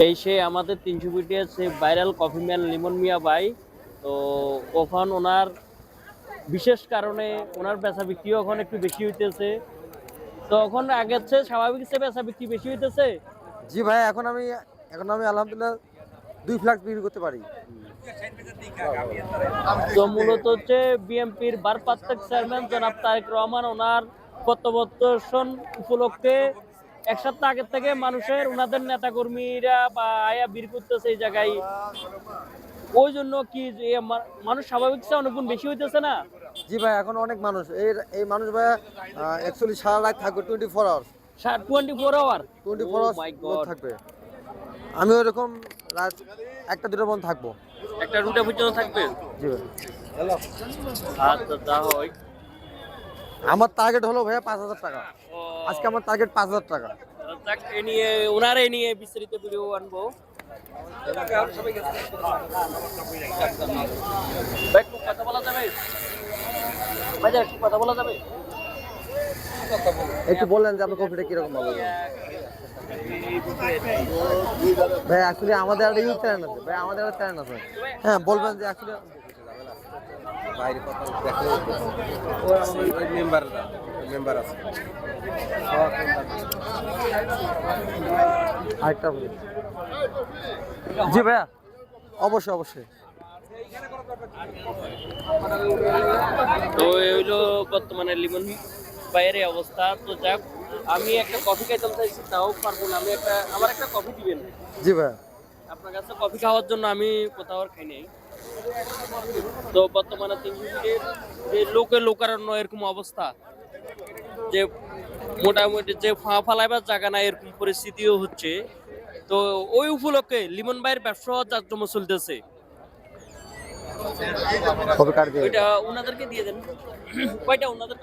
এই সে আমাদের 300 ফিটের সে ভাইরাল কফি ম্যান লিমন মিয়া ভাই। তো ওখান ওনার বিশেষ কারণে ওনার বেচা বিক্রিও এখন একটু বেশি হইতেছে। তো এখন আগের চেয়ে স্বাভাবিক চেয়ে বেচা বিক্রি বেশি হইতেছে। জি ভাই, এখন আমি আলহামদুলিল্লাহ 2 ফ্ল্যাট বিক্রি করতে পারি। তো মূলত হচ্ছে বিএনপির ভারপ্রাপ্ত চেয়ারম্যান জনাব তারেক রহমান ওনার প্রত্যাবর্তন উপলক্ষে এক সপ্তাহ আগের থেকে মানুষের ওনাদের নেতাকর্মীরা বা আয়া ভিড় করতেছে এই জায়গায়। ওই জন্য কি যে মানুষ স্বাভাবিক চেয়ে অনেক গুণ বেশি হইতেছে না? জি ভাই, এখন অনেক মানুষ এই মানুষ ভাই অ্যাকচুয়ালি সারা রাত থাকবে 24 আওয়ার্স। 24 আওয়ার 24 ও আওয়ার্স মাই গড। থাকবে। আমি ওইরকম রাত 1টা 2টা পর্যন্ত থাকবো। একটা রুটে পর্যন্ত থাকবে? জি ভাই। আচ্ছা তা হয়। আমার টার্গেট হলো ভাইয়া 5,000 টাকা। ও, আজকে আমার টার্গেট 5,000 টাকা। যাক, এ নিয়ে ওনারে নিয়ে বিস্তারিত ভিডিও আনবো। ভাই একটু কথা বলা যাবে? ভাইজান একটু কথা বলা যাবে? একটু বললেন যে আপনার কফিটা কিরকম ভালো লাগে। ভাই অ্যাকচুয়ালি আমাদের একটা ইউটিউব চ্যানেল আছে ভাই, আমাদের একটা চ্যানেল আছে। হ্যাঁ, বলবেন যে অ্যাকচুয়ালি বাইরে কথা দেখলে ওই মেম্বার আছে। আরেকটা বলি। জি ভাইয়া, অবশ্যই অবশ্যই। তো এই হইলো বর্তমানে লিমন ভাইয়ের এই অবস্থা। তো যাক, আমি একটা কফি খাইতে চাইছি, তাও পারবো না। আমার একটা কফি দিবেন? জি ভাইয়া। আপনার কাছে কফি খাওয়ার জন্য আমি কোথাও আর খাই নাই। তো বর্তমানে 300 ফিটের যে লোকারণ্য এরকম অবস্থা, যে মোটামুটি যে ফালাইবার জায়গা নাই এরকম পরিস্থিতিও হচ্ছে। তো ওই উপলক্ষে লিমন ভাইয়ের ব্যবসা জাঁকজমক চলতেছে। কফি কার্ড দিয়ে ওইটা ওনাদেরকে দিয়ে দেন। কয়টা ওনাদের